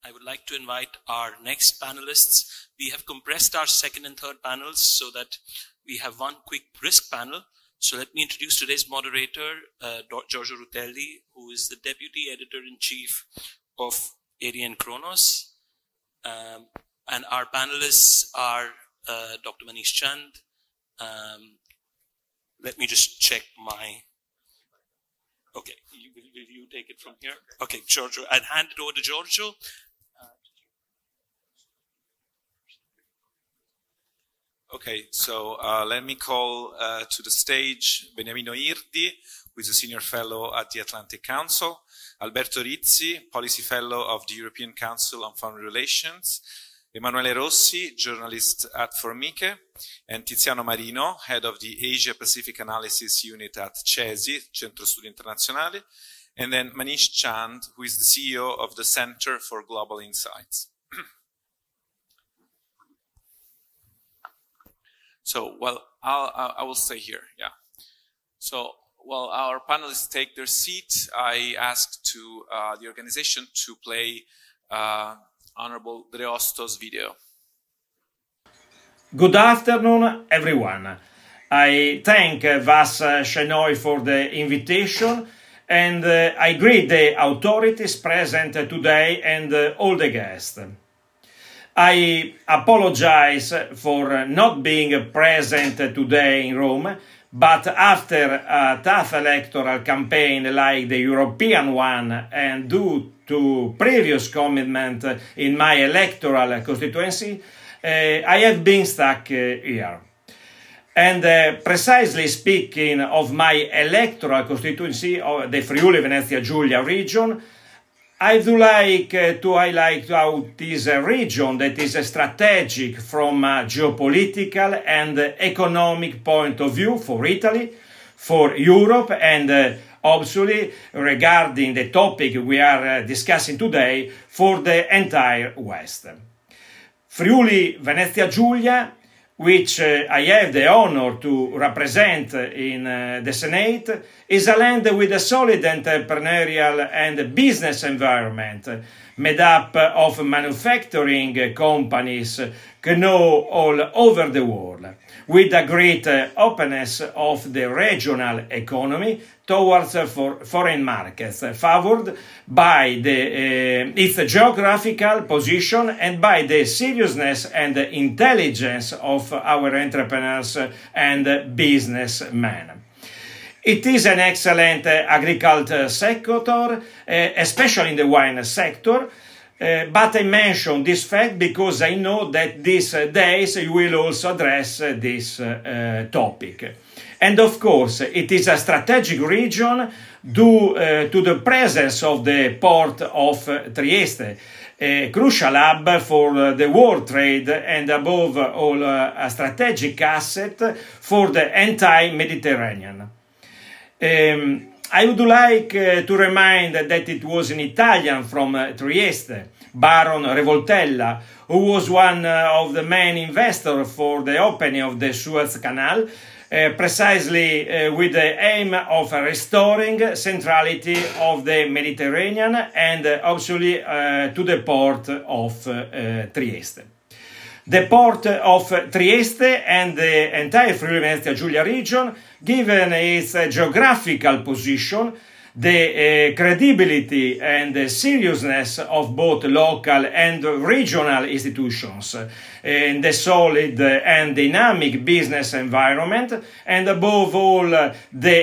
I would like to invite our next panelists. We have compressed our second and third panels so that we have one quick risk panel. So let me introduce today's moderator, Giorgio Rutelli, who is the Deputy Editor-in-Chief of ADN Kronos. And our panelists are Dr. Manish Chand. Let me just check my... Okay, will you take it from here? Okay, Giorgio, I'd hand it over to Giorgio. Okay, so let me call to the stage Beniamino Irdi, who is a Senior Fellow at the Atlantic Council, Alberto Rizzi, Policy Fellow of the European Council on Foreign Relations, Emanuele Rossi, journalist at Formiche, and Tiziano Marino, head of the Asia Pacific Analysis Unit at CESI, Centro Studi Internazionali, and then Manish Chand, who is the CEO of the Center for Global Insights. So, well, I will stay here, yeah. So, while our panelists take their seat, I ask to the organization to play Honorable Dreosto's video. Good afternoon, everyone. I thank Vas Shenoy for the invitation, and I greet the authorities present today and all the guests. I apologize for not being present today in Rome, but after a tough electoral campaign like the European one and due to previous commitment in my electoral constituency, I have been stuck here. And precisely speaking of my electoral constituency, of the Friuli Venezia Giulia region, I would like to highlight how this region that is strategic from a geopolitical and economic point of view for Italy, for Europe, and obviously regarding the topic we are discussing today, for the entire West. Friuli Venezia Giulia, which I have the honor to represent in the Senate, is a land with a solid entrepreneurial and business environment made up of manufacturing companies known all over the world, with a great openness of the regional economy towards foreign markets, favored by its geographical position and by the seriousness and intelligence of our entrepreneurs and businessmen. It is an excellent agriculture sector, especially in the wine sector, but I mention this fact because I know that these days you will also address this topic. And of course, it is a strategic region due to the presence of the port of Trieste, a crucial hub for the world trade and above all a strategic asset for the entire Mediterranean. I would like to remind that it was an Italian from Trieste, Baron Revoltella, who was one of the main investors for the opening of the Suez Canal, precisely with the aim of restoring centrality of the Mediterranean and obviously to the port of Trieste. The port of Trieste and the entire Friuli Venezia Giulia region, given its geographical position, the credibility and the seriousness of both local and regional institutions, in the solid and dynamic business environment, and above all the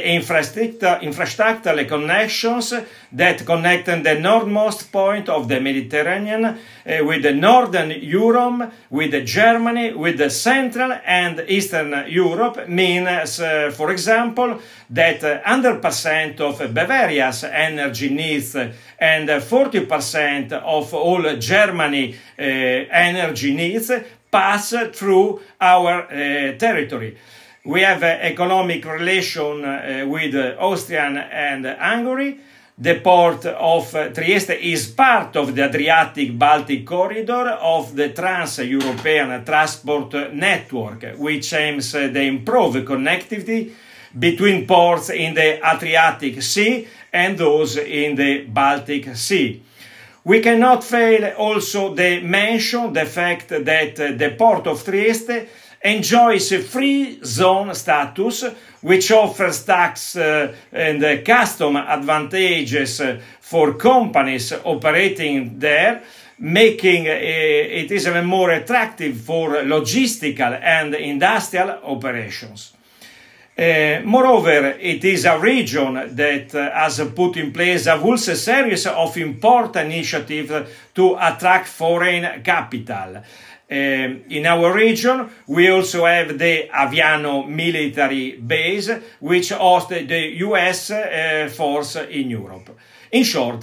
infrastructural connections that connect the northmost point of the Mediterranean with the Northern Europe, with Germany, with the Central and Eastern Europe, means, for example, that 100% of Bavaria's energy needs and 40% of all Germany energy needs pass through our territory. We have economic relation with Austria and Hungary. The port of Trieste is part of the Adriatic-Baltic corridor of the Trans-European Transport Network, which aims to improve connectivity between ports in the Adriatic Sea and those in the Baltic Sea. We cannot fail also to mention the fact that the port of Trieste enjoys a free zone status, which offers tax and custom advantages for companies operating there, making it even more attractive for logistical and industrial operations. Moreover, it is a region that has put in place a whole series of important initiatives to attract foreign capital. In our region, we also have the Aviano military base, which hosts the US force in Europe. In short,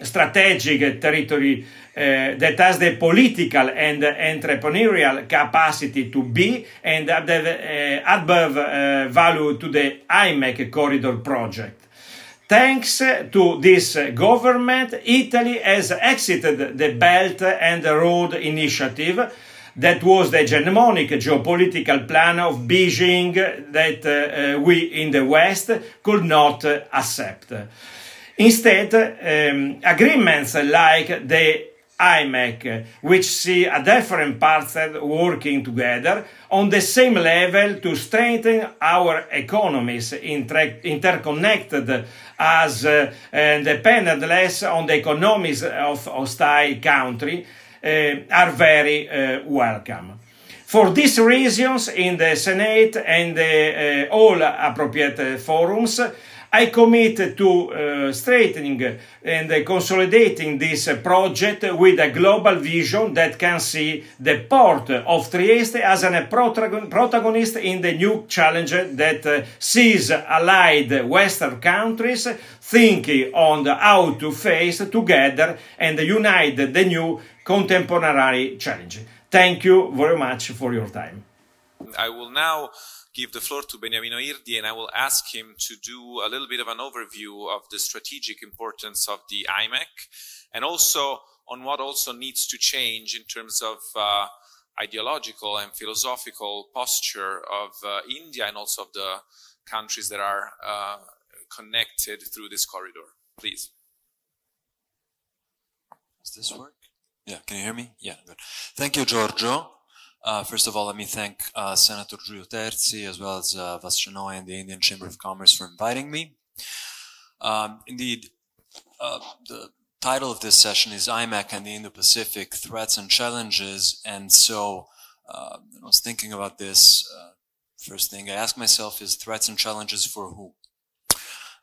strategic territory that has the political and entrepreneurial capacity to be and add above value to the IMEC corridor project. Thanks to this government, Italy has exited the Belt and Road Initiative that was the hegemonic geopolitical plan of Beijing that we in the West could not accept. Instead, agreements like the IMEC, which see a different partners working together on the same level to strengthen our economies, interconnected as dependent less on the economies of hostile country, are very welcome. For these reasons, in the Senate and all appropriate forums, I commit to strengthening and consolidating this project with a global vision that can see the port of Trieste as a protagonist in the new challenge that sees allied Western countries thinking on how to face together and unite the new contemporary challenge. Thank you very much for your time. I will now give the floor to Beniamino Irdi, and I will ask him to do a little bit of an overview of the strategic importance of the IMEC, and also on what also needs to change in terms of ideological and philosophical posture of India and also of the countries that are connected through this corridor. Please. Does this work? Yeah, can you hear me? Yeah, good. Thank you, Giorgio. First of all, let me thank Senator Giulio Terzi as well as Vas Shenoy and the Indian Chamber of Commerce for inviting me. Indeed, the title of this session is IMEC and the Indo-Pacific Threats and Challenges, and so I was thinking about this. First thing I ask myself is threats and challenges for who?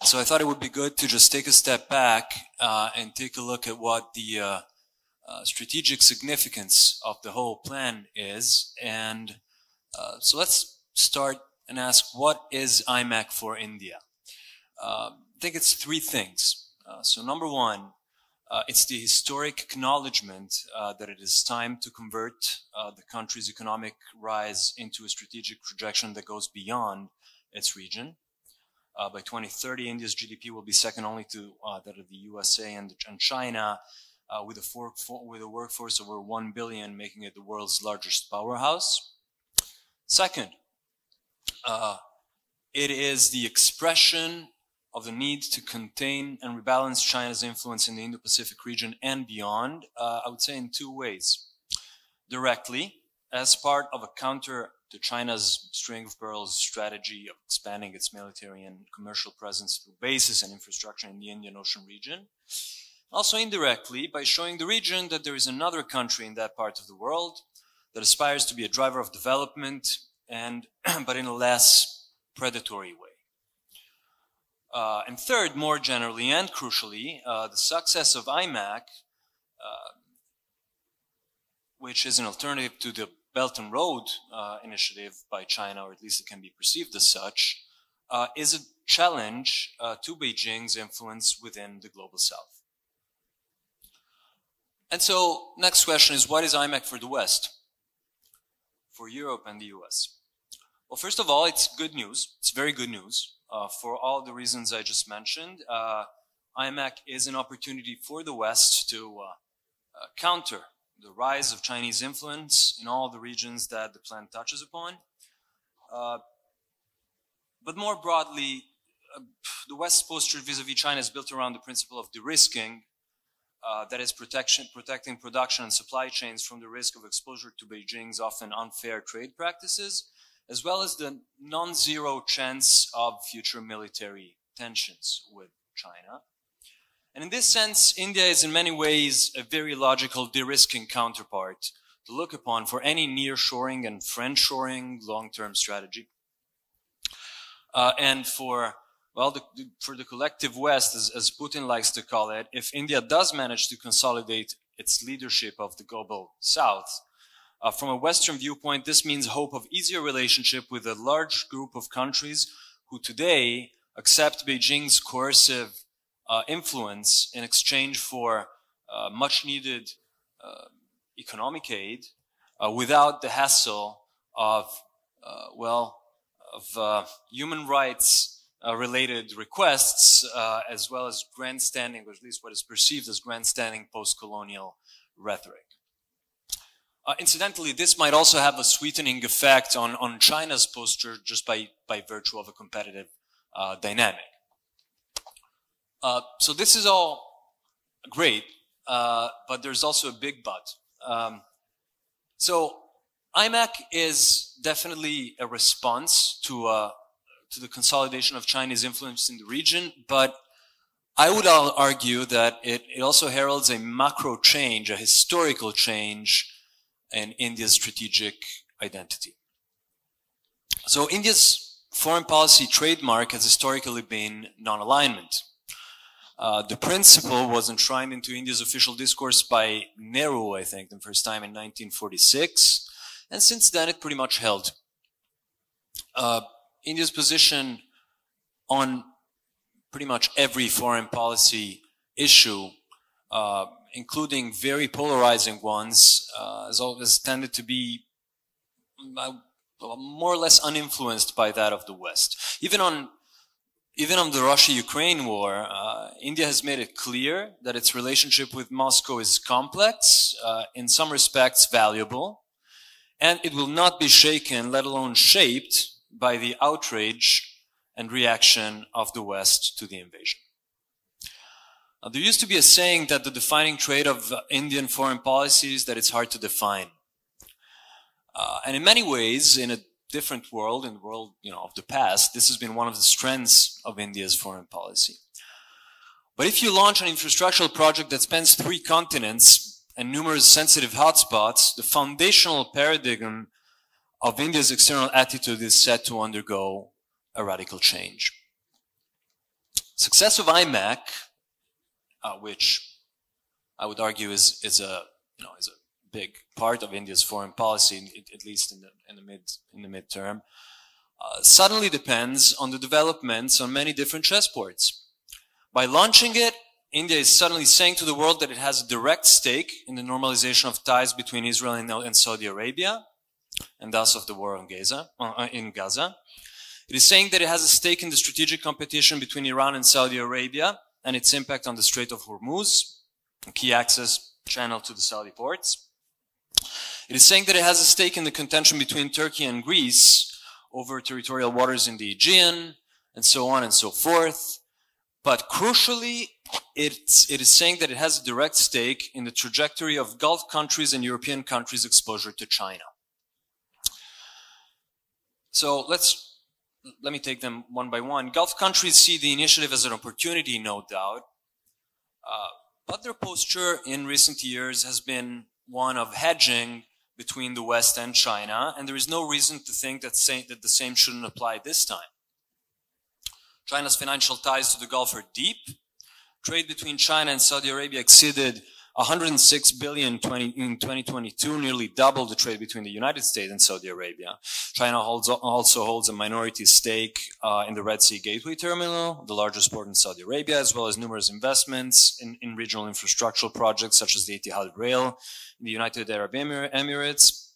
So I thought it would be good to just take a step back and take a look at what the strategic significance of the whole plan is. And so let's start and ask, what is IMEC for India? I think it's three things. So number one, it's the historic acknowledgement that it is time to convert the country's economic rise into a strategic projection that goes beyond its region. By 2030, India's GDP will be second only to that of the USA and China, with a workforce of over 1 billion, making it the world's largest powerhouse. Second, it is the expression of the need to contain and rebalance China's influence in the Indo-Pacific region and beyond, I would say in two ways. Directly, as part of a counter to China's string of pearls strategy of expanding its military and commercial presence through bases and infrastructure in the Indian Ocean region. Also indirectly, by showing the region that there is another country in that part of the world that aspires to be a driver of development, and but in a less predatory way. And third, more generally and crucially, the success of IMEC, which is an alternative to the Belt and Road initiative by China, or at least it can be perceived as such, is a challenge to Beijing's influence within the global South. And so, next question is, what is IMEC for the West? For Europe and the US? Well, first of all, it's good news. It's very good news. For all the reasons I just mentioned, IMEC is an opportunity for the West to counter the rise of Chinese influence in all the regions that the plan touches upon. But more broadly, the West's posture vis-a-vis China is built around the principle of de-risking, that is protecting production and supply chains from the risk of exposure to Beijing's often unfair trade practices, as well as the non-zero chance of future military tensions with China. And in this sense, India is in many ways a very logical de-risking counterpart to look upon for any near-shoring and friend-shoring long-term strategy. And for the collective West, as Putin likes to call it, if India does manage to consolidate its leadership of the global South, from a Western viewpoint, this means hope of easier relationship with a large group of countries who today accept Beijing's coercive influence in exchange for much needed economic aid without the hassle of human rights related requests as well as grandstanding, or at least what is perceived as grandstanding post-colonial rhetoric. Incidentally, this might also have a sweetening effect on China's posture just by virtue of a competitive dynamic. So this is all great, but there's also a big but. So IMEC is definitely a response to the consolidation of Chinese influence in the region, but I would argue that it also heralds a macro change, a historical change in India's strategic identity. So India's foreign policy trademark has historically been non-alignment. The principle was enshrined into India's official discourse by Nehru, I think, the first time in 1946, and since then it pretty much held. India's position on pretty much every foreign policy issue, including very polarizing ones, has always tended to be more or less uninfluenced by that of the West. Even on the Russia-Ukraine war, India has made it clear that its relationship with Moscow is complex, in some respects valuable, and it will not be shaken, let alone shaped, by the outrage and reaction of the West to the invasion. There used to be a saying that the defining trait of Indian foreign policy is that it's hard to define. And in many ways, in a different world, in the world of the past, this has been one of the strengths of India's foreign policy. But if you launch an infrastructural project that spans 3 continents and numerous sensitive hotspots, the foundational paradigm of India's external attitude is set to undergo a radical change. Success of IMEC, which I would argue is a big part of India's foreign policy, at least in the midterm, suddenly depends on the developments on many different chessboards. By launching it, India is suddenly saying to the world that it has a direct stake in the normalization of ties between Israel and Saudi Arabia, and thus of the war in Gaza. It is saying that it has a stake in the strategic competition between Iran and Saudi Arabia and its impact on the Strait of Hormuz, a key access channel to the Saudi ports. It is saying that it has a stake in the contention between Turkey and Greece over territorial waters in the Aegean, and so on and so forth. But crucially, it is saying that it has a direct stake in the trajectory of Gulf countries and European countries' exposure to China. So let me take them one by one. Gulf countries see the initiative as an opportunity, no doubt, but their posture in recent years has been one of hedging between the West and China, and there is no reason to think that the same shouldn't apply this time. China's financial ties to the Gulf are deep. Trade between China and Saudi Arabia exceeded 106 billion in 2022, nearly double the trade between the United States and Saudi Arabia. China also holds a minority stake in the Red Sea Gateway Terminal, the largest port in Saudi Arabia, as well as numerous investments in regional infrastructural projects such as the Etihad Rail in the United Arab Emirates,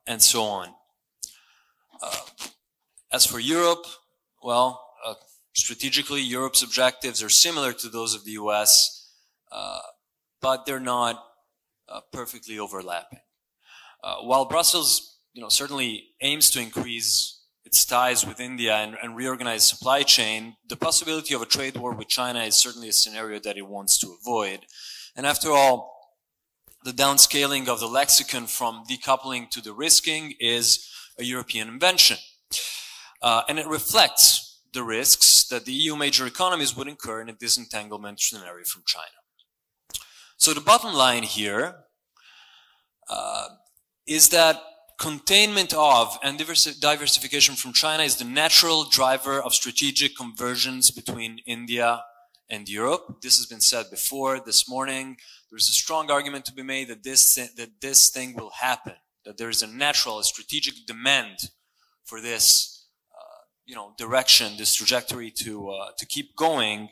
and so on. As for Europe, well, strategically, Europe's objectives are similar to those of the US, but they're not perfectly overlapping. While Brussels, certainly aims to increase its ties with India and reorganize supply chain, the possibility of a trade war with China is certainly a scenario that it wants to avoid. And after all, the downscaling of the lexicon from decoupling to de-risking is a European invention. And it reflects the risks that the EU major economies would incur in a disentanglement scenario from China. So the bottom line here is that containment of and diversification from China is the natural driver of strategic convergence between India and Europe. This has been said before this morning. There's a strong argument to be made that this thing will happen, that there is a natural, a strategic demand for this direction, this trajectory to keep going.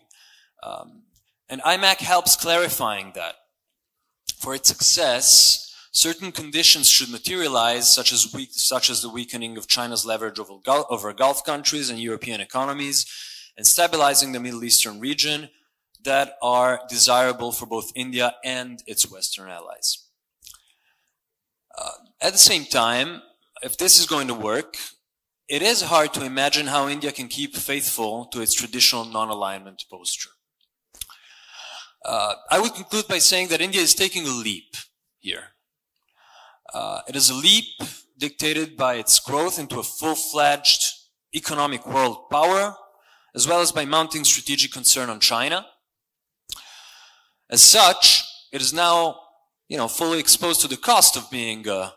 And IMAC helps clarifying that. For its success, certain conditions should materialize, such as the weakening of China's leverage over Gulf countries and European economies, and stabilizing the Middle Eastern region, that are desirable for both India and its Western allies. At the same time, if this is going to work, it is hard to imagine how India can keep faithful to its traditional non-alignment posture. I would conclude by saying that India is taking a leap here. It is a leap dictated by its growth into a full-fledged economic world power, as well as by mounting strategic concern on China. As such, it is now, fully exposed to the cost of being a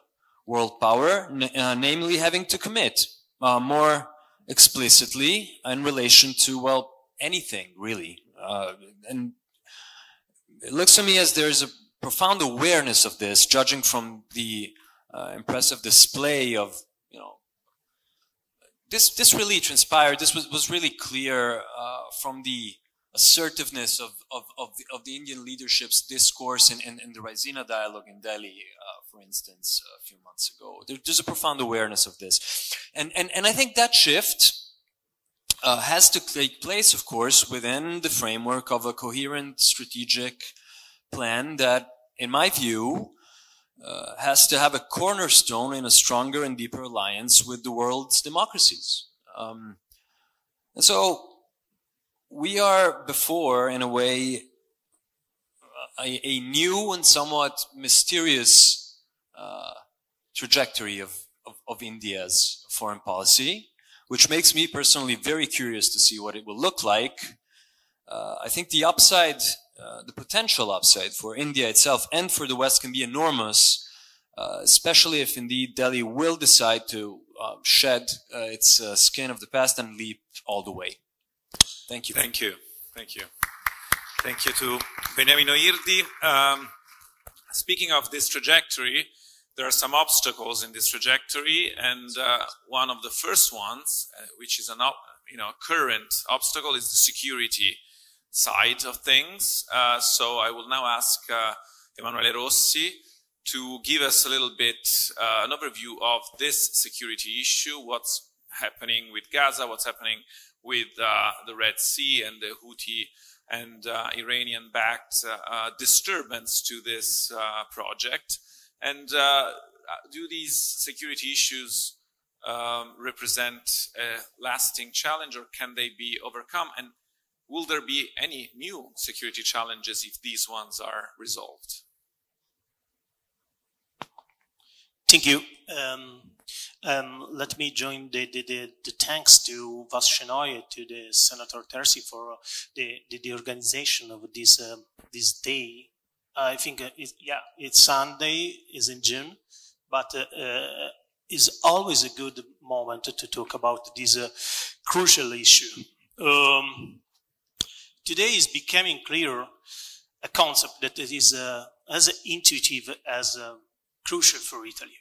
world power, namely having to commit more explicitly in relation to, anything really. And it looks to me as there is a profound awareness of this, judging from the impressive display of, this really transpired. This was really clear from the assertiveness of the Indian leadership's discourse in the Raisina dialogue in Delhi, for instance, a few months ago. There's a profound awareness of this. And I think that shift has to take place, of course, within the framework of a coherent strategic plan that, in my view, has to have a cornerstone in a stronger and deeper alliance with the world's democracies. And so we are before, in a way, a new and somewhat mysterious trajectory of India's foreign policy, which makes me personally very curious to see what it will look like. I think the upside, the potential upside for India itself and for the West can be enormous, especially if indeed Delhi will decide to shed its skin of the past and leap all the way. Thank you. Thank you. Thank you. Thank you to Beniamino Irdi. Speaking of this trajectory, there are some obstacles in this trajectory, and one of the first ones, which is a current obstacle, is the security side of things. So I will now ask Emanuele Rossi to give us a little bit an overview of this security issue, what's happening with Gaza, what's happening with the Red Sea and the Houthi and Iranian-backed disturbance to this project. And do these security issues represent a lasting challenge, or can they be overcome? And will there be any new security challenges if these ones are resolved? Thank you. Let me join the thanks to Vas Shenoy, to the Senator Terzi for the organization of this day. I think it's Sunday, is in June, but is always a good moment to talk about this crucial issue. Today is becoming clear a concept that is as intuitive as crucial for Italy.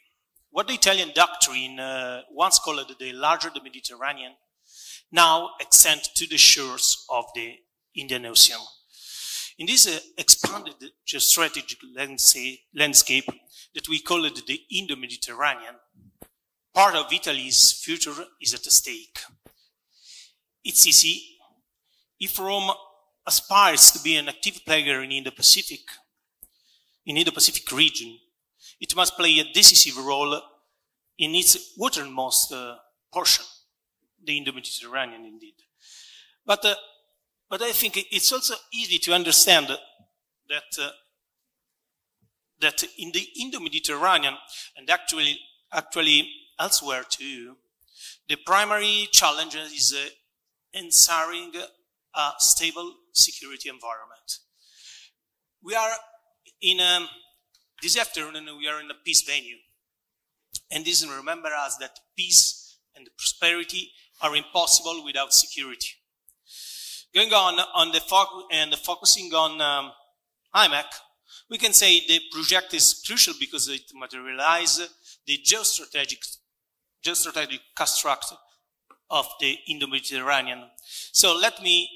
What the Italian doctrine once called the larger the Mediterranean now extends to the shores of the Indian Ocean. In this expanded geostrategic landscape that we call it the Indo-Mediterranean, part of Italy's future is at stake. It's easy. If Rome aspires to be an active player in the Indo-Pacific region, it must play a decisive role in its westernmost portion, the Indo-Mediterranean indeed. But I think it's also easy to understand that that in the Indo-Mediterranean and actually elsewhere too, the primary challenge is ensuring a stable security environment. We are in this afternoon. We are in a peace venue, and this remember us that peace and prosperity are impossible without security. Going on the focusing on IMEC, we can say the project is crucial because it materializes the geostrategic construct of the Indo-Mediterranean. So let me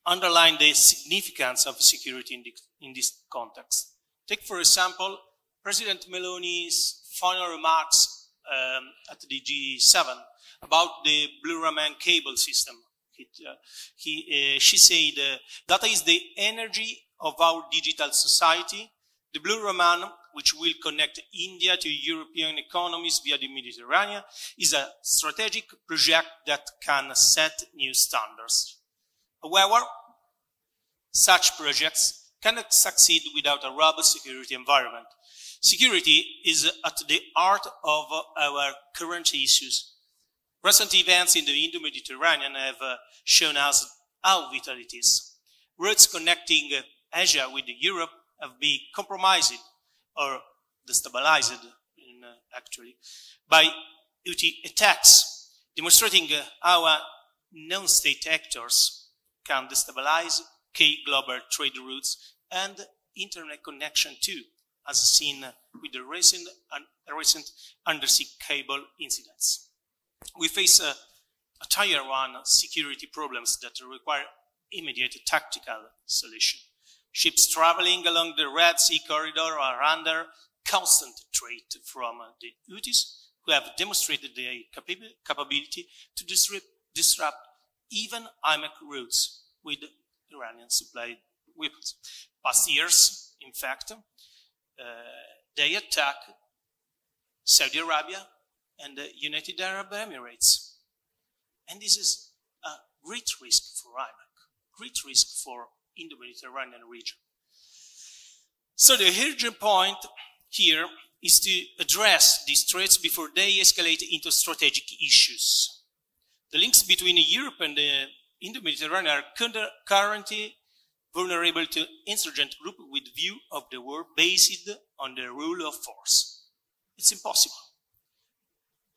underline the significance of security in this context. Take, for example, President Meloni's final remarks at the G7 about the Blue Raman cable system. She said, data is the energy of our digital society. The Blue Raman, which will connect India to European economies via the Mediterranean, is a strategic project that can set new standards. However, such projects cannot succeed without a robust security environment. Security is at the heart of our current issues. Recent events in the Indo-Mediterranean have shown us how vital it is. Routes connecting Asia with Europe have been compromised or destabilized, actually, by Houthi attacks, demonstrating how non-state actors can destabilize key global trade routes and internet connection too, as seen with the recent undersea cable incidents. We face a tier one security problems that require immediate tactical solution. Ships traveling along the Red Sea corridor are under constant threat from the Houthis, who have demonstrated their capability to disrupt even IMEC routes with Iranian-supplied weapons. Past years, in fact, they attacked Saudi Arabia and the United Arab Emirates. And this is a great risk for IMEC, great risk for Indo-Mediterranean region. So the urgent point here is to address these threats before they escalate into strategic issues. The links between Europe and the Indo-Mediterranean are currently vulnerable to insurgent groups with view of the war based on the rule of force. It's impossible.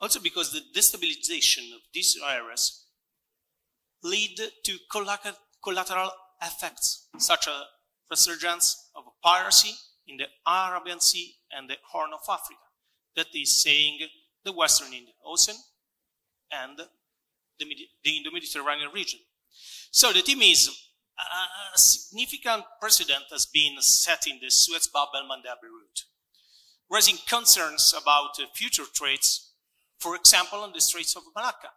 Also because the destabilization of these areas lead to collateral effects, such as resurgence of piracy in the Arabian Sea and the Horn of Africa, that is saying the Western Indian Ocean and the Indo-Mediterranean region. So the theme is a significant precedent has been set in the Suez Bab-el-Mandeb route, raising concerns about future threats, for example, on the Straits of Malacca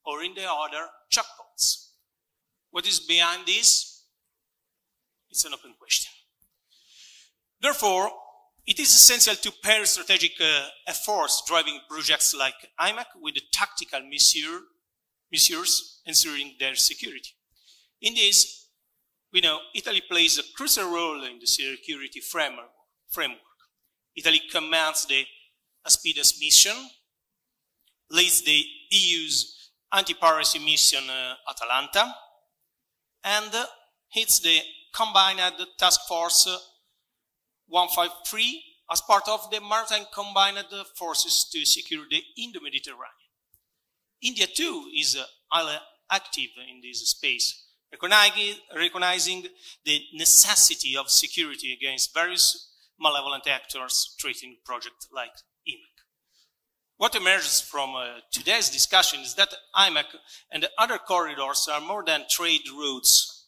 or in the other checkpoints. What is behind this? It's an open question. Therefore, it is essential to pair strategic efforts driving projects like IMEC with the tactical measures ensuring their security. In this, we know Italy plays a crucial role in the security framework. Italy commands the Aspides mission, leads the EU's anti-piracy mission Atalanta, and heads the combined task force 153 as part of the maritime combined forces to secure the Indo-Mediterranean. India too is highly active in this space, recognizing the necessity of security against various malevolent actors threatening projects like IMEC. What emerges from today's discussion is that IMEC and the other corridors are more than trade routes.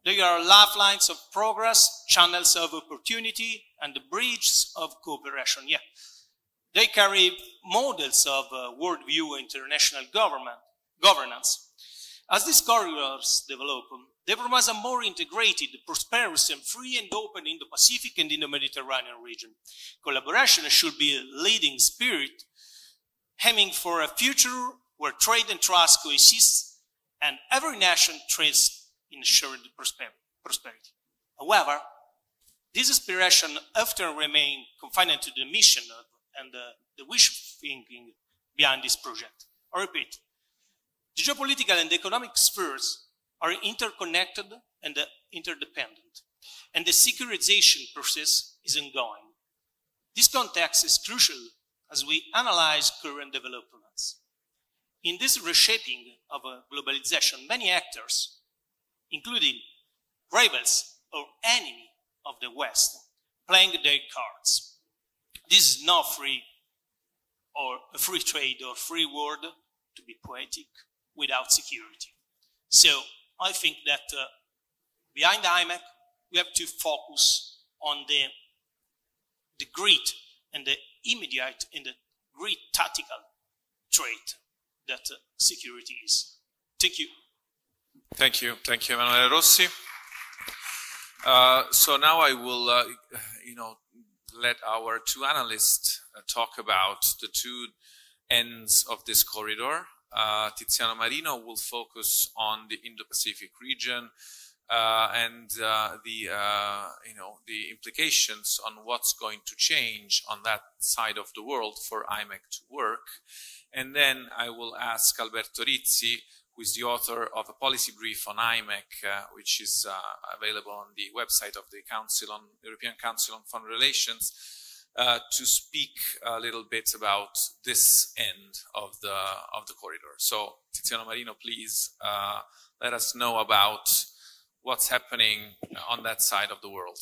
They are lifelines of progress, channels of opportunity, and the bridges of cooperation. Yeah. They carry models of worldview international governance. As these corridors develop, they promise a more integrated, prosperous, and free and open Indo-Pacific and Indo-Mediterranean region. Collaboration should be a leading spirit, aiming for a future where trade and trust coexist, and every nation trades in shared prosperity. However, this aspiration often remains confined to the mission and the wish thinking behind this project. I repeat, the geopolitical and economic spheres are interconnected and interdependent, and the securitization process is ongoing. This context is crucial as we analyze current developments. In this reshaping of globalization, many actors, including rivals or enemies of the West, playing their cards. This is not free or a free trade or free world, to be poetic, without security. So I think that behind IMEC, we have to focus on the great and the immediate and the great tactical trait that security is. Thank you. Thank you. Thank you, Emanuele Rossi. So now I will, let our two analysts talk about the two ends of this corridor. Tiziano Marino will focus on the Indo-Pacific region and the implications on what's going to change on that side of the world for IMEC to work. And then I will ask Alberto Rizzi, who is the author of a policy brief on IMEC, which is available on the website of the European Council on Foreign Relations, to speak a little bit about this end of the corridor. So, Tiziano Marino, please let us know about what's happening on that side of the world.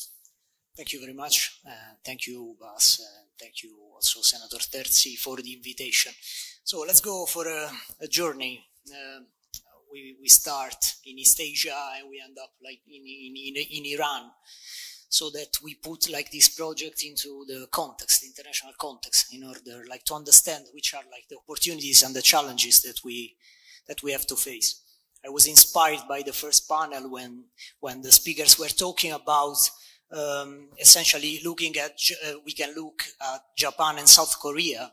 Thank you very much. Thank you, Bas. Thank you also, Senator Terzi, for the invitation. So let's go for a journey. We start in East Asia and we end up like in Iran, so that we put like this project into the context, international context, in order like to understand which are like the opportunities and the challenges that we have to face. I was inspired by the first panel when the speakers were talking about essentially looking at we can look at Japan and South Korea.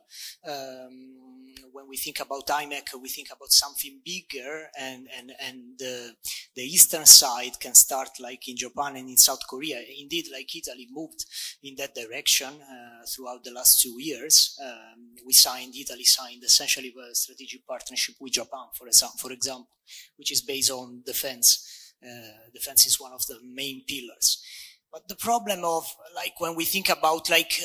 When we think about IMEC, we think about something bigger, and the eastern side can start like in Japan and in South Korea. Indeed, like Italy moved in that direction throughout the last 2 years. Italy signed essentially a strategic partnership with Japan, for example, which is based on defense. Defense is one of the main pillars. But the problem of like when we think about like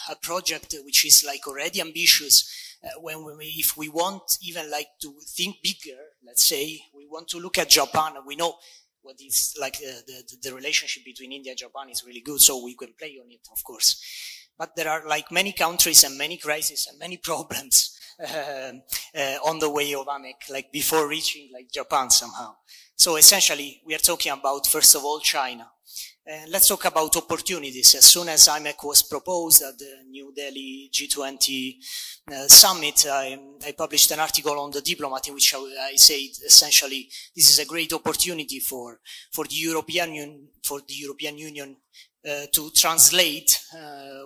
a project which is like already ambitious, if we want even like to think bigger, let's say we want to look at Japan, and we know what is like the relationship between India and Japan is really good, so we can play on it, of course. But there are like many countries and many crises and many problems on the way of IMEC, like before reaching like Japan somehow. So essentially we are talking about, first of all, China. Let's talk about opportunities. As soon as IMEC was proposed at the New Delhi G20 summit, I published an article on The Diplomat in which I said essentially this is a great opportunity for the European Union to translate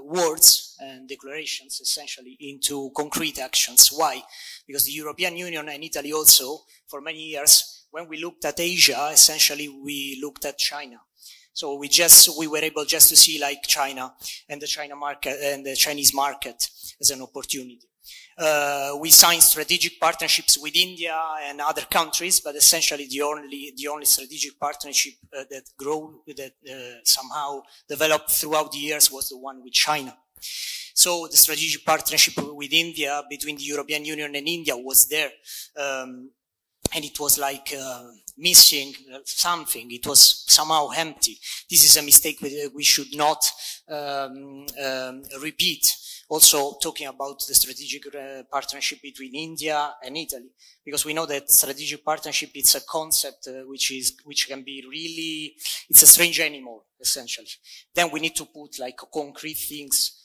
words and declarations essentially into concrete actions. Why? Because the European Union and Italy also, for many years, when we looked at Asia, essentially we looked at China. So we were able just to see like China and the China market and the Chinese market as an opportunity. We signed strategic partnerships with India and other countries, but essentially the only strategic partnership that somehow developed throughout the years was the one with China. So the strategic partnership with India, between the European Union and India, was there. And it was like missing something. It was somehow empty. This is a mistake we should not repeat. Also talking about the strategic partnership between India and Italy, because we know that strategic partnership is a concept which can be really, it's a strange animal essentially. Then we need to put like concrete things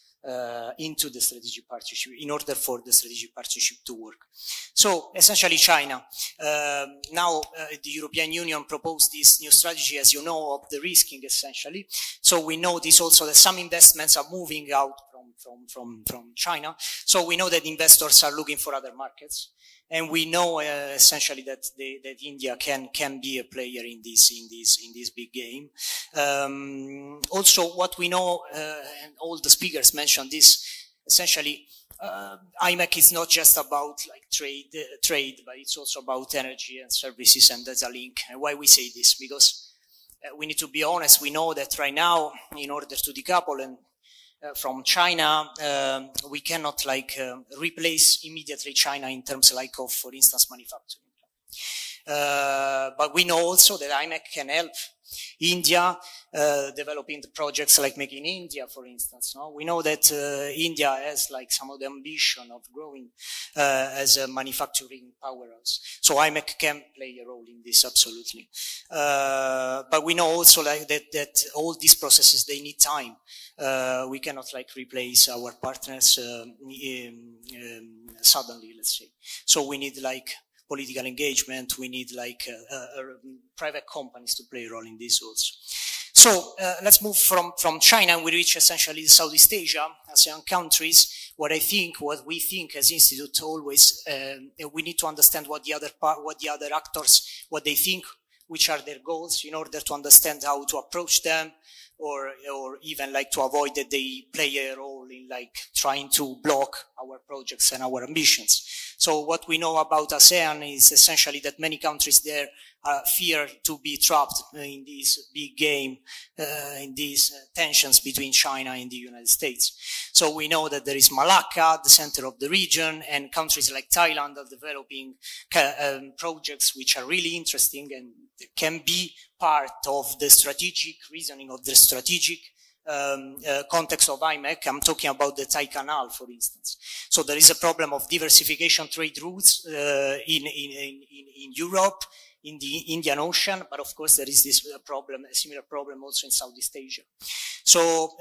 into the strategic partnership in order for the strategic partnership to work. So essentially China. Now the European Union proposed this new strategy, as you know, of the risking essentially. So we know this also that some investments are moving out from China. So we know that investors are looking for other markets, and we know essentially that India can be a player in this big game. Also, what we know, and all the speakers mentioned this, essentially, IMEC is not just about like trade, but it's also about energy and services, and that's a link. And why we say this? Because we need to be honest. We know that right now, in order to decouple and from China, we cannot like replace immediately China in terms like of, for instance, manufacturing. But we know also that IMEC can help India developing the projects like Make in India, for instance. No? We know that India has like some of the ambition of growing as a manufacturing powerhouse. So IMEC can play a role in this, absolutely. But we know also like that all these processes, they need time. We cannot like replace our partners suddenly, let's say. So we need like political engagement, we need like private companies to play a role in this also. So let's move from China, and we reach essentially Southeast Asia, ASEAN countries. What we think as Institute always, we need to understand what the other actors, what they think, which are their goals, in order to understand how to approach them, or even like to avoid that they play a role in like trying to block our projects and our ambitions. So what we know about ASEAN is essentially that many countries there fear to be trapped in this big game, in these tensions between China and the United States. So we know that there is Malacca, the center of the region, and countries like Thailand are developing projects which are really interesting and can be part of the strategic reasoning, of the strategic context of IMEC. I'm talking about the Thai Canal, for instance. So there is a problem of diversification trade routes in Europe, in the Indian Ocean, but of course there is this problem, a similar problem also in Southeast Asia. So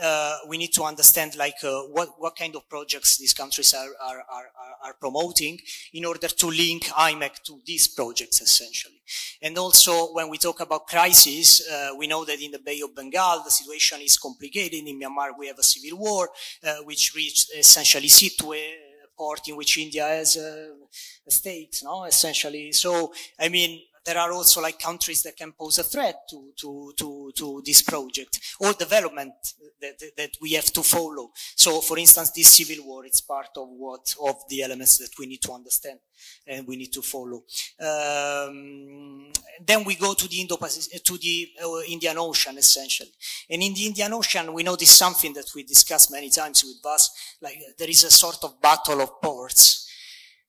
we need to understand like what kind of projects these countries are promoting in order to link IMEC to these projects essentially. And also when we talk about crisis, we know that in the Bay of Bengal the situation is complicated. In Myanmar we have a civil war which reached essentially Sitwe, port in which India has a state, no, essentially. So I mean, there are also like countries that can pose a threat to this project or development that we have to follow. So for instance, this civil war, it's part of the elements that we need to understand and we need to follow. Then we go to the Indian Ocean essentially. And in the Indian Ocean, we notice something that we discussed many times with Vas, like there is a sort of battle of ports.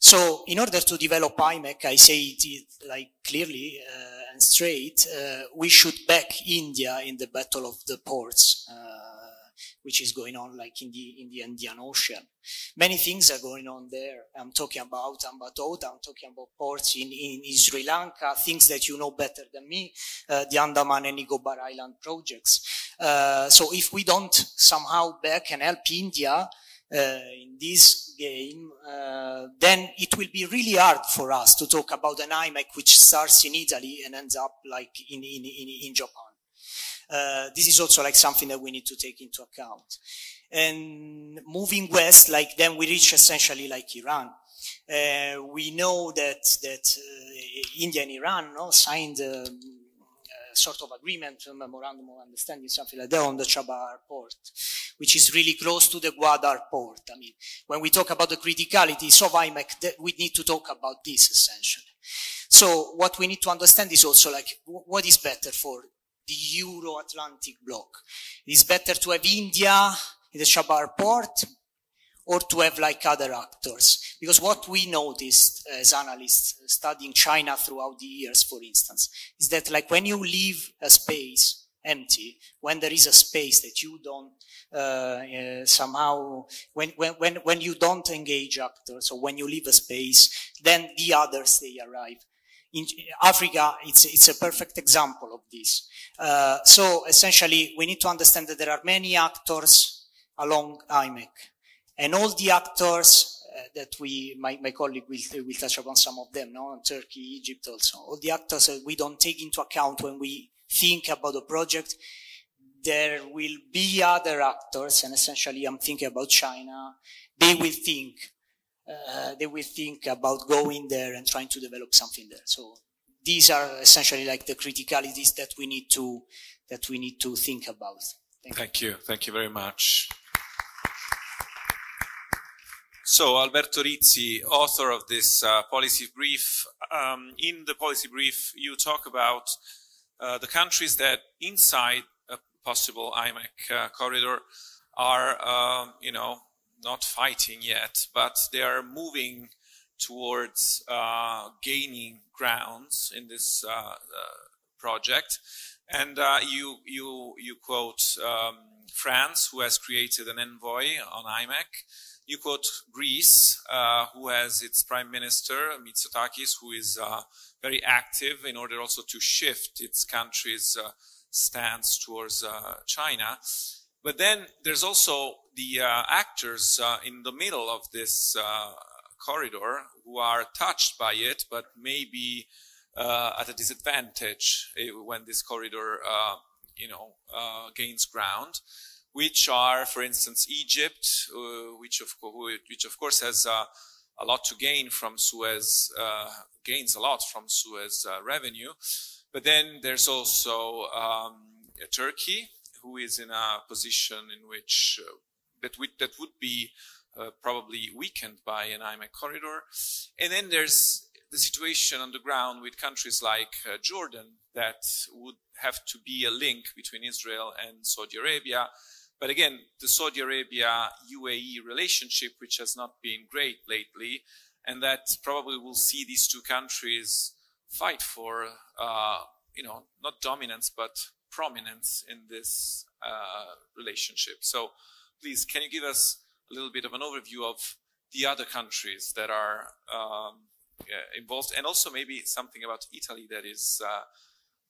So in order to develop IMEC, I say it like clearly and straight, we should back India in the battle of the ports, which is going on like in the Indian Ocean. Many things are going on there. I'm talking about Hambantota, I'm talking about ports in Sri Lanka, things that you know better than me, the Andaman and Nicobar Island projects. So if we don't somehow back and help India in this game, then it will be really hard for us to talk about an IMEC which starts in Italy and ends up like in Japan. This is also like something that we need to take into account. And moving west, like then we reach essentially like Iran. We know that India and Iran signed sort of agreement, a memorandum of understanding, something like that, on the Chabahar port, which is really close to the Gwadar port. I mean, when we talk about the criticalities of IMEC, we need to talk about this essentially. So what we need to understand is also like, what is better for the Euro-Atlantic bloc? Is better to have India in the Chabahar port, or to have like other actors? Because what we noticed as analysts studying China throughout the years, for instance, is that like when you leave a space empty, when there is a space that you don't somehow, when you don't engage actors, or when you leave a space, then the others, they arrive. In Africa, it's a perfect example of this. So essentially, we need to understand that there are many actors along IMEC. And all the actors that my colleague will touch upon some of them, no? Turkey, Egypt also. All the actors that we don't take into account when we think about the project, there will be other actors, and essentially I'm thinking about China, they will think about going there and trying to develop something there. So these are essentially like the criticalities that we need to think about. Thank you. Thank you very much. So Alberto Rizzi, author of this policy brief. In the policy brief, you talk about the countries that inside a possible IMEC corridor are, not fighting yet, but they are moving towards gaining grounds in this project. And you quote France, who has created an envoy on IMEC. You quote Greece, who has its prime minister, Mitsotakis, who is very active in order also to shift its country's stance towards China. But then there's also the actors in the middle of this corridor who are touched by it, but maybe at a disadvantage when this corridor, gains ground, which are, for instance, Egypt, which of course has a lot to gain from Suez, gains a lot from Suez revenue. But then there's also Turkey, who is in a position in which that would be probably weakened by an IMEC corridor. And then there's the situation on the ground with countries like Jordan that would have to be a link between Israel and Saudi Arabia. But again, the Saudi Arabia-UAE relationship, which has not been great lately, and that probably will see these two countries fight for, not dominance, but prominence in this relationship. So please, can you give us a little bit of an overview of the other countries that are involved, and also maybe something about Italy that is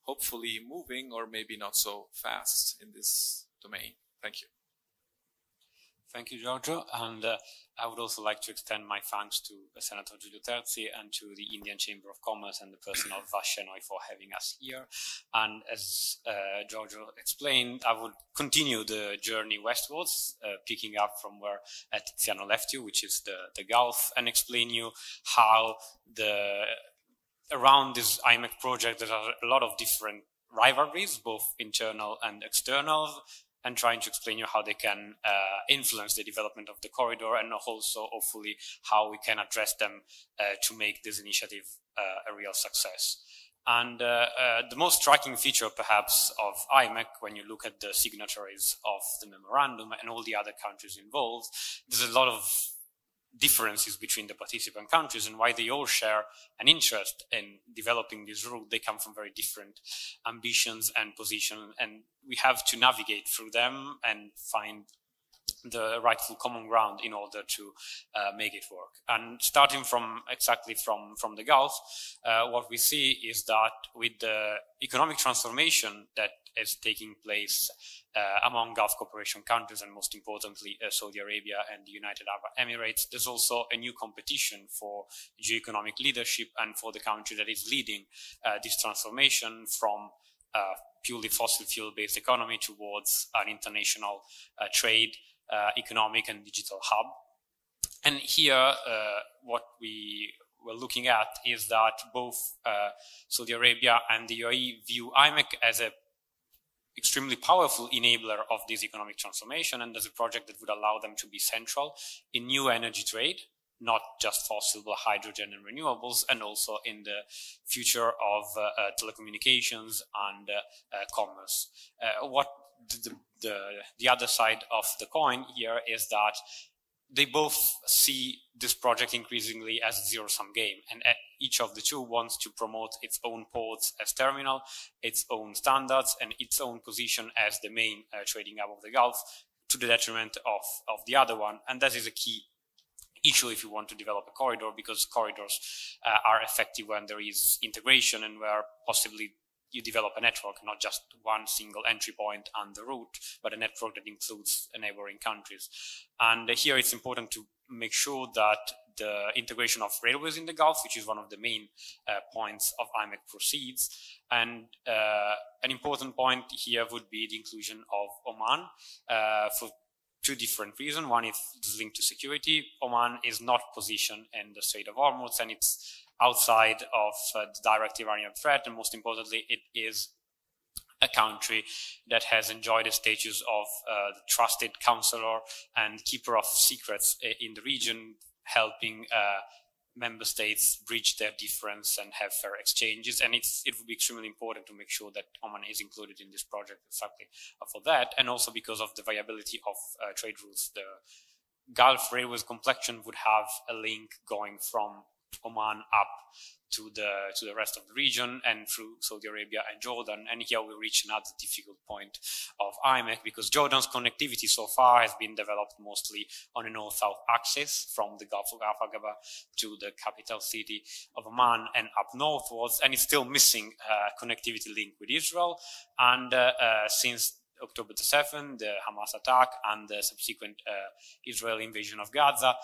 hopefully moving or maybe not so fast in this domain? Thank you. Thank you, Giorgio. And I would also like to extend my thanks to Senator Giulio Terzi and to the Indian Chamber of Commerce and the person of Vas Shenoy for having us here. And as Giorgio explained, I would continue the journey westwards, picking up from where Tiziano left you, which is the Gulf, and explain you how around this IMEC project there are a lot of different rivalries, both internal and external, and trying to explain you how they can influence the development of the corridor, and also hopefully how we can address them to make this initiative a real success. And the most striking feature perhaps of IMEC, when you look at the signatories of the memorandum and all the other countries involved, there's a lot of differences between the participant countries, and why they all share an interest in developing this route. They come from very different ambitions and positions, and we have to navigate through them and find the rightful common ground in order to make it work. And starting from the Gulf, what we see is that with the economic transformation that is taking place among Gulf cooperation countries, and most importantly Saudi Arabia and the United Arab Emirates, there's also a new competition for geoeconomic leadership and for the country that is leading this transformation from purely fossil fuel-based economy towards an international trade, economic and digital hub. And here what we were looking at is that both Saudi Arabia and the UAE view IMEC as a extremely powerful enabler of this economic transformation, and as a project that would allow them to be central in new energy trade, not just fossil, but hydrogen and renewables, and also in the future of telecommunications and commerce. What the other side of the coin here is that they both see this project increasingly as a zero-sum game, and each of the two wants to promote its own ports as terminal, its own standards, and its own position as the main trading hub of the Gulf, to the detriment of the other one. And that is a key issue if you want to develop a corridor, because corridors are effective when there is integration and where possibly you develop a network, not just one single entry point and the route, but a network that includes neighboring countries. And here it's important to make sure that the integration of railways in the Gulf, which is one of the main points of IMEC proceeds. And an important point here would be the inclusion of Oman for two different reasons. One is linked to security. Oman is not positioned in the Strait of Hormuz, and it's outside of the direct Iranian threat. And most importantly, it is a country that has enjoyed a status of the trusted counselor and keeper of secrets in the region, helping member states bridge their difference and have fair exchanges. And it would be extremely important to make sure that Oman is included in this project exactly for that, and also because of the viability of trade routes. The Gulf Railways complexion would have a link going from Oman up to the rest of the region and through Saudi Arabia and Jordan. And here we reach another difficult point of IMEC, because Jordan's connectivity so far has been developed mostly on a north-south axis from the Gulf of Aqaba to the capital city of Amman and up northwards, and it's still missing a connectivity link with Israel. And since October the 7th, the Hamas attack and the subsequent Israeli invasion of Gaza,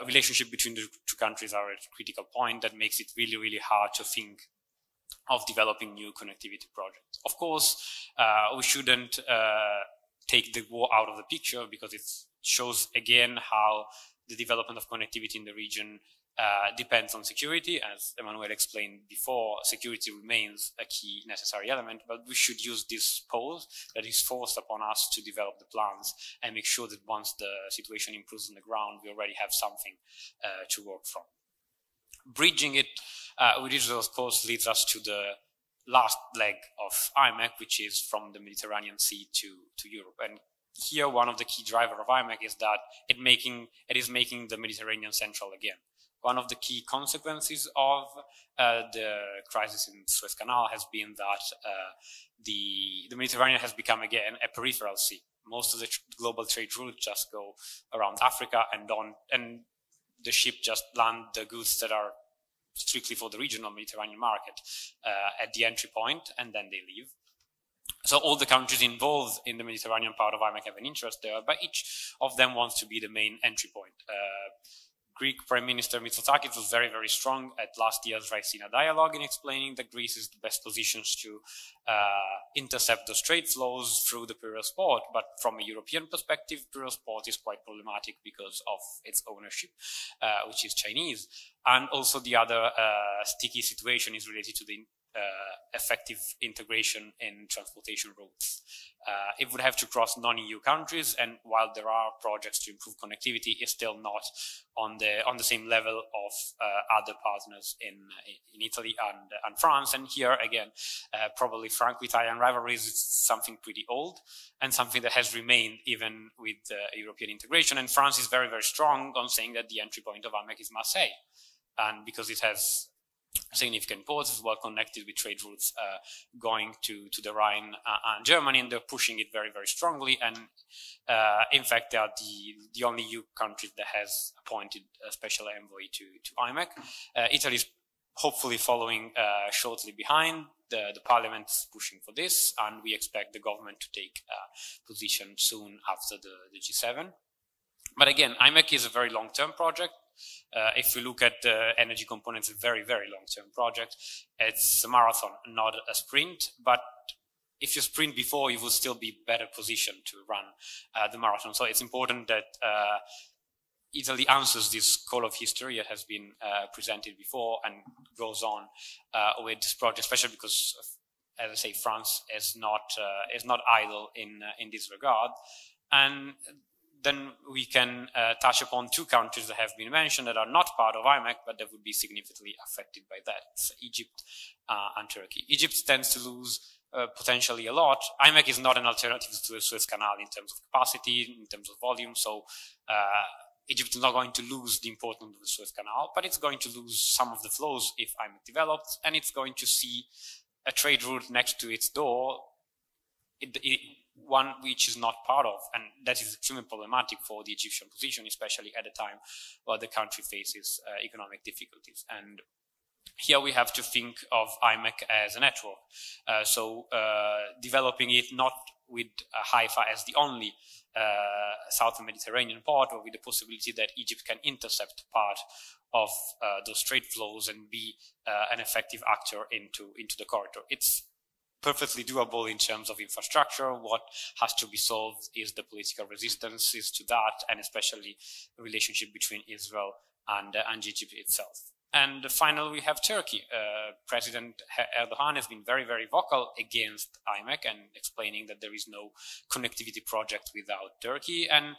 relationship between the two countries are at a critical point that makes it really, really hard to think of developing new connectivity projects. Of course, we shouldn't take the war out of the picture, because it shows again how the development of connectivity in the region depends on security. As Emmanuel explained before, security remains a key necessary element, but we should use this pause that is forced upon us to develop the plans and make sure that once the situation improves on the ground, we already have something to work from. Bridging it with Israel, of course, leads us to the last leg of IMEC, which is from the Mediterranean Sea to Europe. And here, one of the key drivers of IMEC is that it is making the Mediterranean central again. One of the key consequences of the crisis in Suez Canal has been that the Mediterranean has become again a peripheral sea. Most of the global trade routes just go around Africa and the ship just land the goods that are strictly for the regional Mediterranean market at the entry point, and then they leave. So all the countries involved in the Mediterranean part of IMEC have an interest there, but each of them wants to be the main entry point. Greek Prime Minister Mitsotakis was very, very strong at last year's Raisina dialogue in explaining that Greece is the best positions to intercept those trade flows through the Piraeus port. But from a European perspective, Piraeus port is quite problematic because of its ownership, which is Chinese. And also the other sticky situation is related to the effective integration in transportation routes. It would have to cross non-EU countries, and while there are projects to improve connectivity, it's still not on the same level of other partners in Italy and France. And here again, probably Franco-Italian rivalries is something pretty old and something that has remained even with European integration. And France is very, very strong on saying that the entry point of IMEC is Marseille, and because it has significant ports, is well connected with trade routes going to the Rhine and Germany, and they're pushing it very, very strongly. And in fact, they are the only EU country that has appointed a special envoy to IMEC. Italy is hopefully following shortly behind. The parliament is pushing for this, and we expect the government to take a position soon after the G7. But again, IMEC is a very long-term project. If we look at the energy components, a very, very long-term project. It's a marathon, not a sprint. But if you sprint before, you will still be better positioned to run the marathon. So it's important that Italy answers this call of history that has been presented before and goes on with this project, especially because, as I say, France is not idle in this regard. And then we can touch upon two countries that have been mentioned that are not part of IMEC, but that would be significantly affected by that. It's Egypt and Turkey. Egypt tends to lose potentially a lot. IMEC is not an alternative to the Suez Canal in terms of capacity, in terms of volume. So Egypt is not going to lose the importance of the Suez Canal, but it's going to lose some of the flows if IMEC develops, and it's going to see a trade route next to its door, one which is not part of, and that is extremely problematic for the Egyptian position, especially at a time where the country faces economic difficulties. And here we have to think of IMEC as a network. So developing it not with Haifa as the only southern Mediterranean part, or with the possibility that Egypt can intercept part of those trade flows and be an effective actor into the corridor. It's perfectly doable in terms of infrastructure. What has to be solved is the political resistances to that, and especially the relationship between Israel and Egypt itself. And finally, we have Turkey. President Erdogan has been very, very vocal against IMEC and explaining that there is no connectivity project without Turkey. And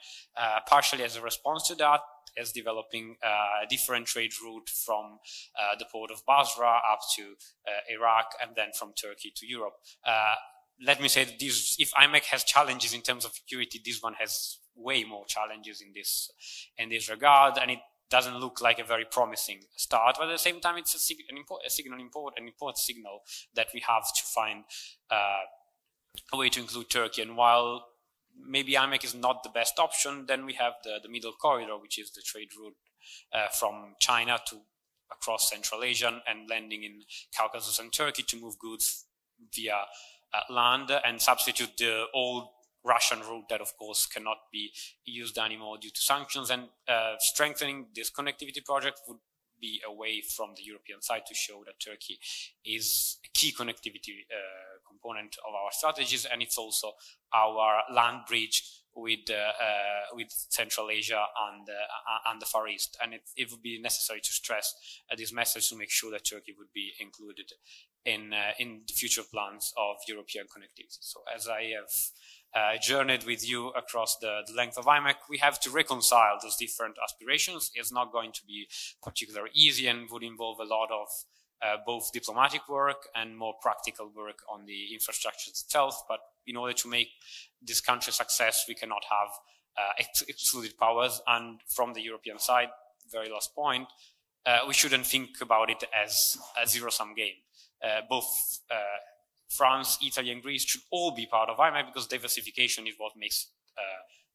partially as a response to that, is developing a different trade route from the port of Basra up to Iraq, and then from Turkey to Europe. Let me say that if IMEC has challenges in terms of security, this one has way more challenges in this regard, and it doesn't look like a very promising start, but at the same time, it's an important signal that we have to find a way to include Turkey. And while maybe IMEC is not the best option, then we have the middle corridor, which is the trade route from China to across Central Asia and landing in Caucasus and Turkey to move goods via land and substitute the old Russian route that, of course, cannot be used anymore due to sanctions. And strengthening this connectivity project would be a way from the European side to show that Turkey is a key connectivity component of our strategies, and it's also our land bridge with Central Asia and the Far East. And it would be necessary to stress this message to make sure that Turkey would be included in the future plans of European connectivity. So as I have journeyed with you across the length of IMEC, we have to reconcile those different aspirations. It's not going to be particularly easy and would involve a lot of both diplomatic work and more practical work on the infrastructure itself. But in order to make this country a success, we cannot have excluded powers. And from the European side, very last point, we shouldn't think about it as a zero-sum game. Both France, Italy, and Greece should all be part of IMEC, because diversification is what makes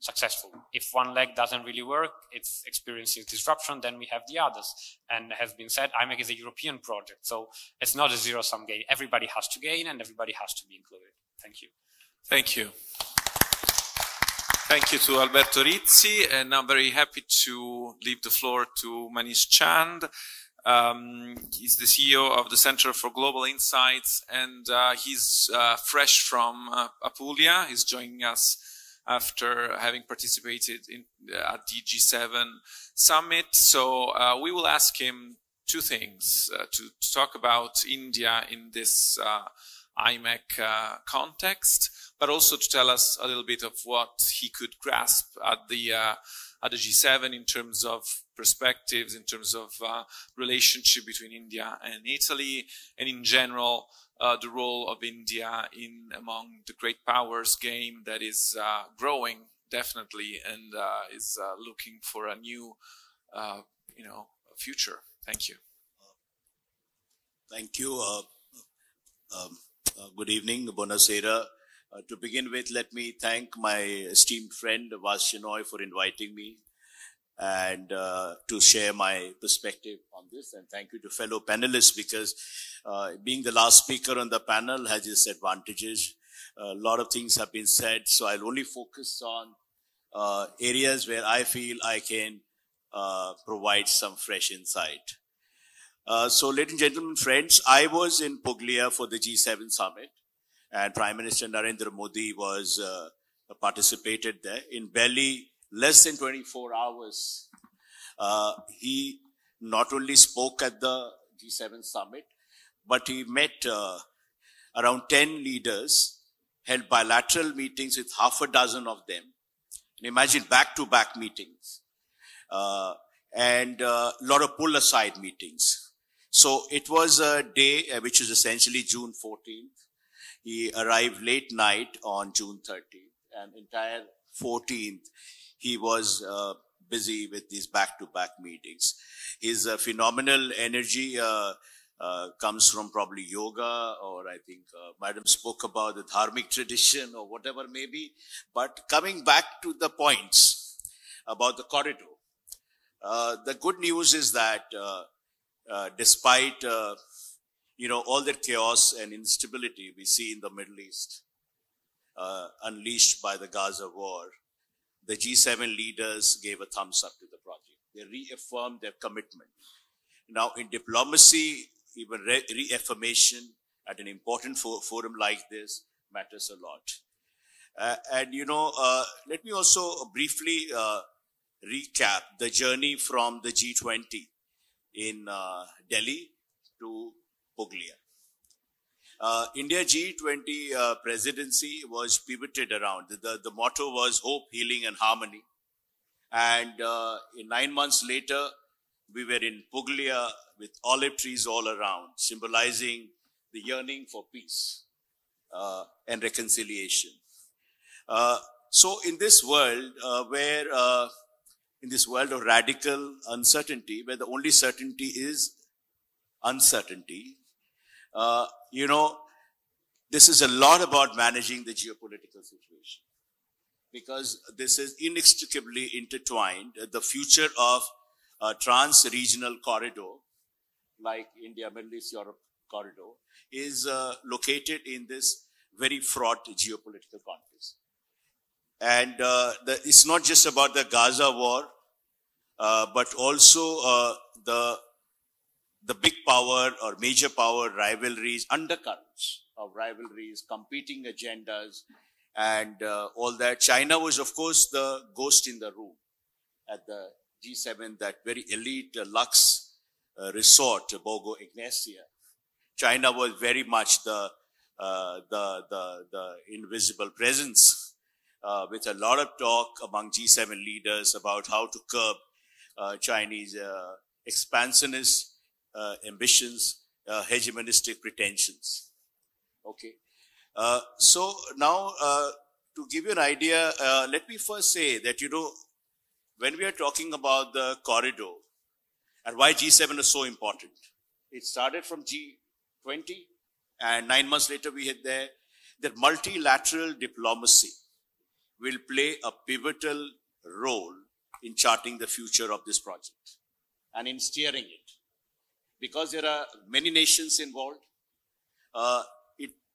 successful. If one leg doesn't really work, it's experiencing disruption, then we have the others. And it has been said, IMEC is a European project, so it's not a zero-sum game. Everybody has to gain and everybody has to be included. Thank you. Thank you. Thank you to Alberto Rizzi, and I'm very happy to leave the floor to Manish Chand. He's the CEO of the Center for Global Insights, and he's fresh from Apulia. He's joining us after having participated at the G7 summit. So we will ask him two things, to talk about India in this IMEC context, but also to tell us a little bit of what he could grasp at the G7 in terms of perspectives, in terms of relationship between India and Italy, and in general, the role of India among the great powers game that is growing definitely, and is looking for a new, future. Thank you. Thank you. Good evening, buonasera. To begin with, let me thank my esteemed friend Vas Shenoy for inviting me and to share my perspective on this. And thank you to fellow panelists, because being the last speaker on the panel has its advantages. A lot of things have been said, so I'll only focus on areas where I feel I can provide some fresh insight. So, ladies and gentlemen, friends, I was in Puglia for the G7 summit, and Prime Minister Narendra Modi was participated there. In barely less than 24 hours, he not only spoke at the G7 summit, but he met around 10 leaders, held bilateral meetings with half a dozen of them. And imagine back-to-back meetings, and a lot of pull-aside meetings. So it was a day which is essentially June 14th. He arrived late night on June 30th, and entire 14th, he was busy with these back-to-back meetings. His phenomenal energy comes from probably yoga, or I think Madam spoke about the dharmic tradition or whatever may be. But coming back to the points about the corridor, the good news is that despite all the chaos and instability we see in the Middle East, unleashed by the Gaza war, the G7 leaders gave a thumbs up to the project. They reaffirmed their commitment. Now, in diplomacy, even reaffirmation at an important forum like this matters a lot. And, you know, let me also briefly recap the journey from the G20 in Delhi to Puglia. India G20 presidency was pivoted around. The motto was hope, healing, and harmony. And 9 months later, we were in Puglia with olive trees all around, symbolizing the yearning for peace and reconciliation. So in this world in this world of radical uncertainty, where the only certainty is uncertainty, you know, this is a lot about managing the geopolitical situation, because this is inextricably intertwined. The future of a trans-regional corridor, like India, Middle East, Europe corridor, is located in this very fraught geopolitical context. And it's not just about the Gaza war, but also the big power or major power rivalries, undercurrents of rivalries, competing agendas, and all that. China was, of course, the ghost in the room at the G7, that very elite luxe resort, Borgo Ignacia. China was very much the invisible presence, with a lot of talk among G7 leaders about how to curb Chinese expansionist ambitions, hegemonistic pretensions. Okay. So now, to give you an idea, let me first say that, you know, when we are talking about the corridor and why G7 is so important, it started from G20, and 9 months later we hit there, that multilateral diplomacy will play a pivotal role in charting the future of this project and in steering it. Because there are many nations involved,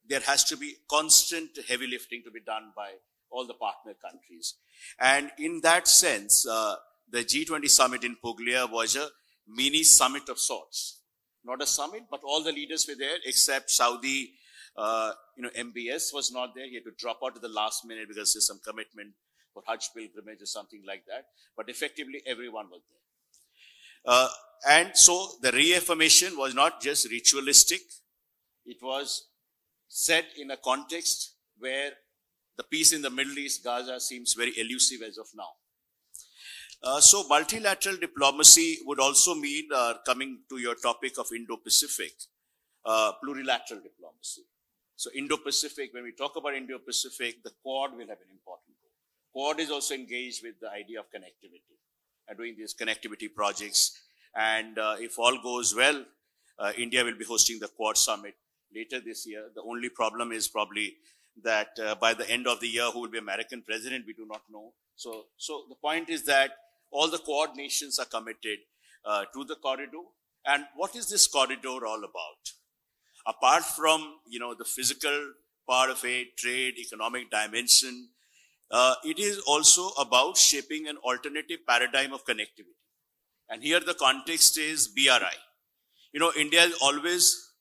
there has to be constant heavy lifting to be done by all the partner countries. And in that sense, the G20 summit in Puglia was a mini summit of sorts. Not a summit, but all the leaders were there except Saudi, MBS was not there. He had to drop out at the last minute because there's some commitment for Hajj pilgrimage or something like that. But effectively, everyone was there. And so the reaffirmation was not just ritualistic. It was said in a context where the peace in the Middle East, Gaza, seems very elusive as of now. So multilateral diplomacy would also mean, coming to your topic of Indo-Pacific, plurilateral diplomacy. So Indo-Pacific, when we talk about Indo-Pacific, the Quad will have an important role. Quad is also engaged with the idea of connectivity and doing these connectivity projects. And if all goes well, India will be hosting the Quad Summit later this year. The only problem is probably that by the end of the year, who will be American president, we do not know. So the point is that all the Quad nations are committed to the corridor. And what is this corridor all about? Apart from, the physical part of it, trade, economic dimension, it is also about shaping an alternative paradigm of connectivity. And here the context is BRI. India has always,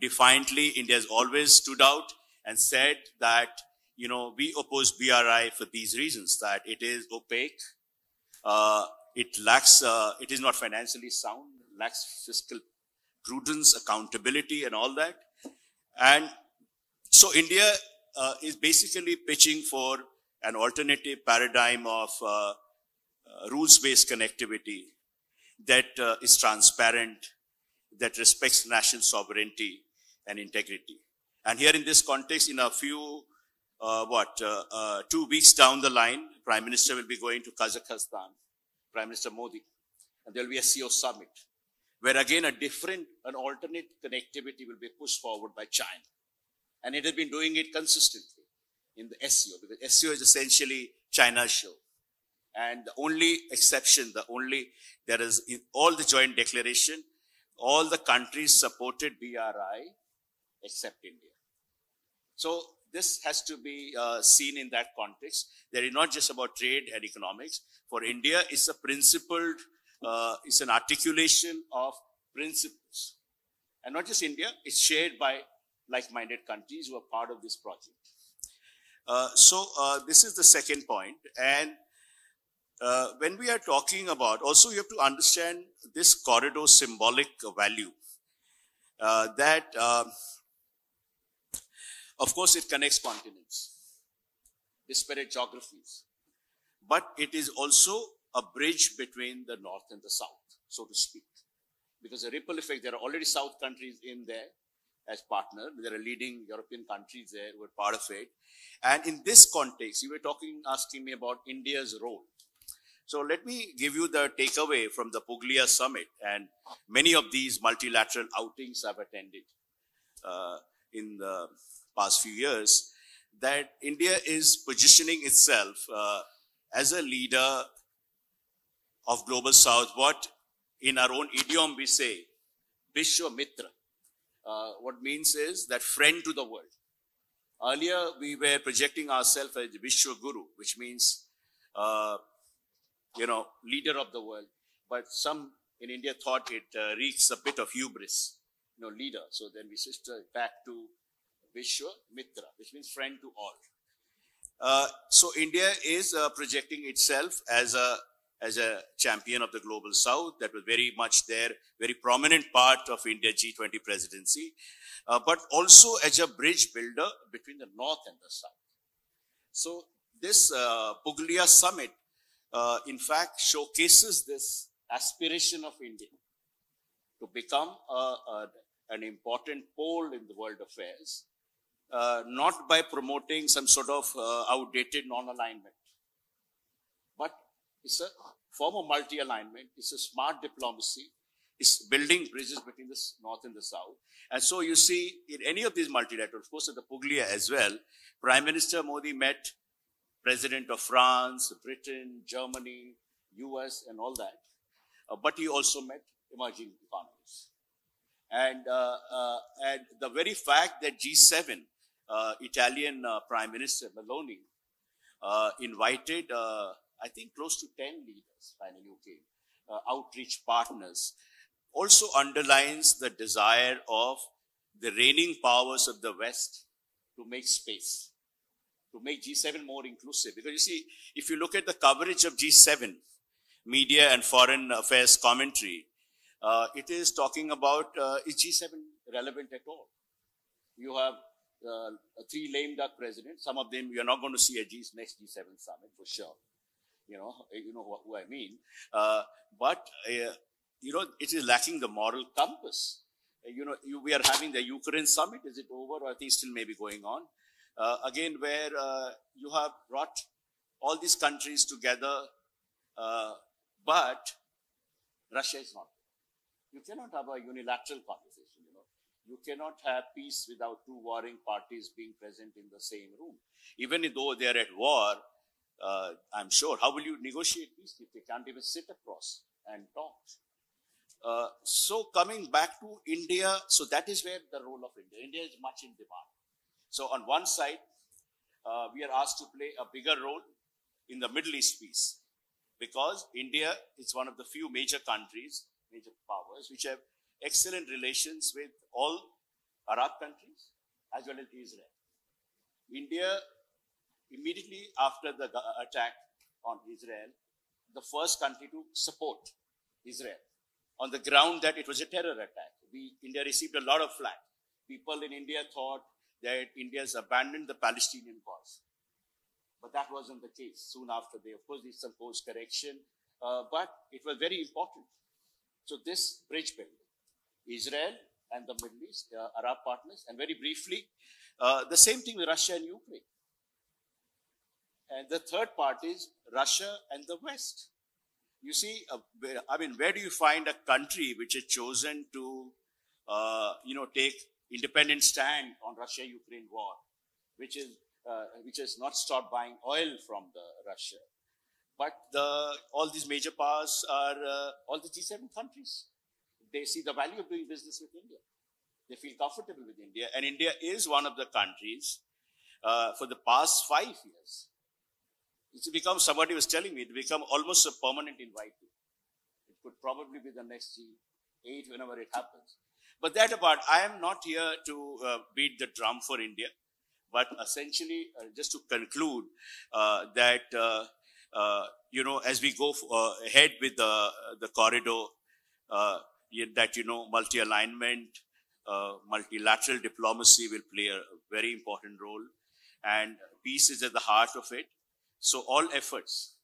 defiantly, India has always stood out and said that, we oppose BRI for these reasons, that it is opaque, it lacks, it is not financially sound, lacks fiscal prudence, accountability, and all that. And so India is basically pitching for an alternative paradigm of rules-based connectivity that is transparent, that respects national sovereignty and integrity. And here in this context, in a few, 2 weeks down the line, Prime Minister will be going to Kazakhstan, Prime Minister Modi, and there will be a CO summit, where again an alternate connectivity will be pushed forward by China. And it has been doing it consistently in the SCO, because SCO is essentially China's show. And the only exception, there is in all the joint declaration, all the countries supported BRI except India. So this has to be seen in that context. That is not just about trade and economics. For India, it's a principled, it's an articulation of principles. And not just India, it's shared by like-minded countries who are part of this project. This is the second point. And when we are talking about, also you have to understand this corridor symbolic value. Of course, it connects continents, disparate geographies, but it is also a bridge between the north and the south, so to speak. Because the ripple effect, there are already south countries in there as partner. There are leading European countries there who are part of it. And in this context, you were asking me about India's role. So let me give you the takeaway from the Puglia summit, and many of these multilateral outings I've attended in the past few years, that India is positioning itself as a leader of Global South, what in our own idiom we say, Vishwa Mitra. What means is that friend to the world. Earlier, we were projecting ourselves as Vishwa Guru, which means, leader of the world. But some in India thought it reeks a bit of hubris, leader. So then we switched back to Vishwa Mitra, which means friend to all. So India is projecting itself as a champion of the Global South. That was very much there, very prominent part of India G20 presidency, but also as a bridge builder between the North and the South. So this Puglia summit, in fact, showcases this aspiration of India to become an important pole in the world affairs, not by promoting some sort of outdated non-alignment, but it's a form of multi-alignment. It's a smart diplomacy. It's building bridges between the North and the South. And so you see in any of these multilateral, of course at the Puglia as well, Prime Minister Modi met President of France, Britain, Germany, US and all that. But he also met emerging economies. And the very fact that G7, Italian Prime Minister Meloni, invited I think close to 10 leaders finally who came, outreach partners, also underlines the desire of the reigning powers of the West to make space, to make G7 more inclusive. Because you see, if you look at the coverage of G7, media and foreign affairs commentary, it is talking about, is G7 relevant at all? You have 3 lame duck presidents. Some of them you're not going to see at next G7 summit for sure. You know who I mean. But it is lacking the moral compass. We are having the Ukraine summit. Is it over, or I think still maybe going on? Again, where you have brought all these countries together, but Russia is not. You cannot have a unilateral conversation. You cannot have peace without 2 warring parties being present in the same room. Even though they are at war, I'm sure, how will you negotiate peace if they can't even sit across and talk? So coming back to India, so that is where the role of India. India is much in demand. So on one side, we are asked to play a bigger role in the Middle East peace, because India is one of the few major countries, major powers, which have excellent relations with all Arab countries as well as Israel. India, immediately after the attack on Israel, the first country to support Israel on the ground that it was a terror attack. India received a lot of flack. People in India thought that India has abandoned the Palestinian cause. But that wasn't the case. Soon after, they, of course, did some course correction. But it was very important. So this bridge building, Israel and the Middle East, Arab partners, and very briefly, the same thing with Russia and Ukraine. And the third part is Russia and the West. You see, where do you find a country which has chosen to, take independent stand on Russia-Ukraine war, which has not stopped buying oil from Russia? But all these major powers are all the G7 countries. They see the value of doing business with India. They feel comfortable with India. And India is one of the countries for the past 5 years. It's become, somebody was telling me, it become almost a permanent invite. It could probably be the next 8 whenever it happens. But that apart, I am not here to beat the drum for India, but essentially just to conclude that, you know, as we go ahead with the corridor, that, you know, multi-alignment, multilateral diplomacy will play a very important role, and peace is at the heart of it. So all efforts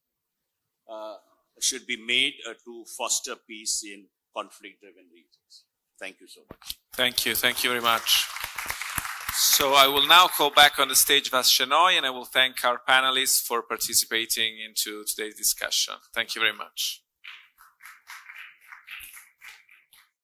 should be made to foster peace in conflict-driven regions. Thank you so much. Thank you. Thank you very much. So I will now call back on the stage Vas Shenoy, and I will thank our panelists for participating into today's discussion. Thank you very much.